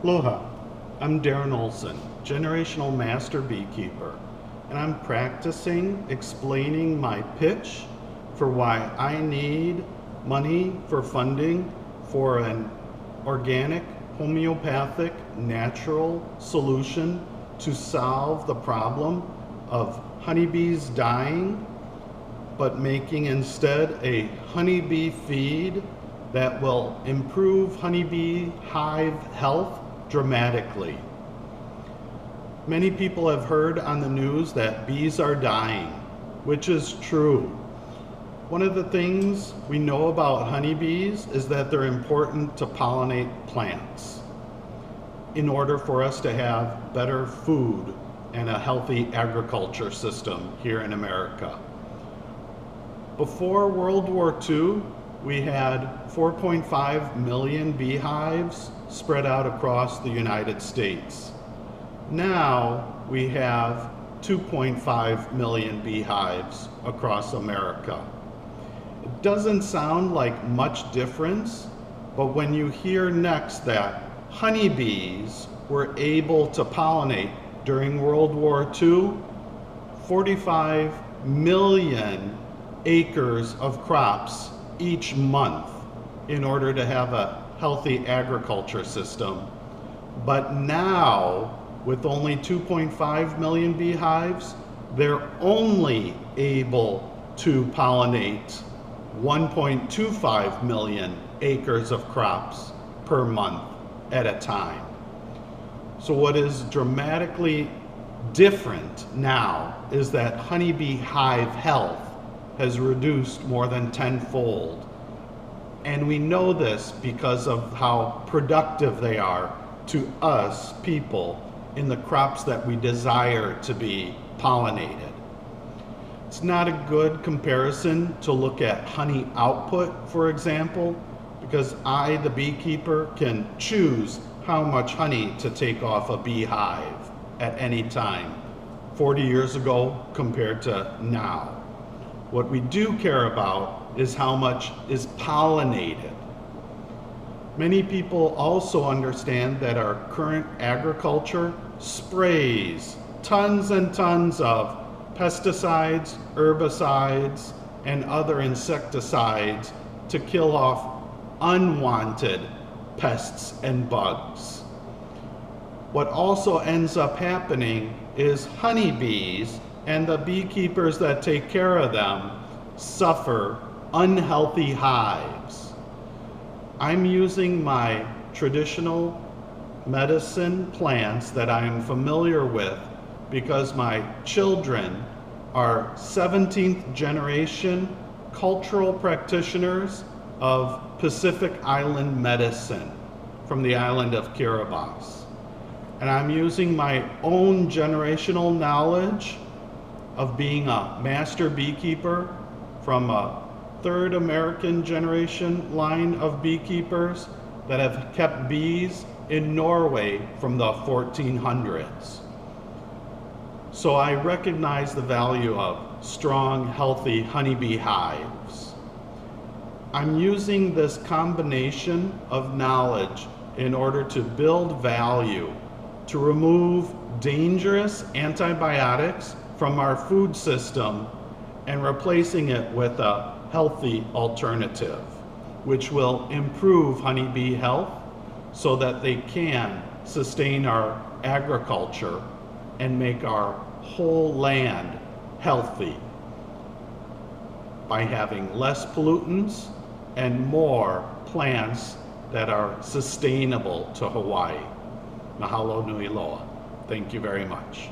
Aloha, I'm Darren Olson, Generational Master Beekeeper, and I'm practicing explaining my pitch for why I need money for funding for an organic, homeopathic, natural solution to solve the problem of honeybees dying, but making instead a honeybee feed that will improve honeybee hive health dramatically. Many people have heard on the news that bees are dying, which is true. One of the things we know about honeybees is that they're important to pollinate plants in order for us to have better food and a healthy agriculture system here in America. Before World War II, we had 4.5 million beehives spread out across the United States. Now we have 2.5 million beehives across America. It doesn't sound like much difference, but when you hear next that honeybees were able to pollinate during World War II, 45 million acres of crops each month in order to have a healthy agriculture system. But now, with only 2.5 million beehives, they're only able to pollinate 1.25 million acres of crops per month at a time. So what is dramatically different now is that honeybee hive health has reduced more than tenfold. And we know this because of how productive they are to us people in the crops that we desire to be pollinated. It's not a good comparison to look at honey output, for example, because I, the beekeeper, can choose how much honey to take off a beehive at any time, 40 years ago compared to now. What we do care about is how much is pollinated. Many people also understand that our current agriculture sprays tons and tons of pesticides, herbicides, and other insecticides to kill off unwanted pests and bugs. What also ends up happening is honeybees and the beekeepers that take care of them suffer unhealthy hives. I'm using my traditional medicine plants that I am familiar with because my children are 17th generation cultural practitioners of Pacific Island medicine from the island of Kiribati. And I'm using my own generational knowledge of being a master beekeeper from a third American generation line of beekeepers that have kept bees in Norway from the 1400s. So I recognize the value of strong, healthy honeybee hives. I'm using this combination of knowledge in order to build value, to remove dangerous antibiotics from our food system and replacing it with a healthy alternative, which will improve honeybee health so that they can sustain our agriculture and make our whole land healthy by having less pollutants and more plants that are sustainable to Hawaii. Mahalo nui loa. Thank you very much.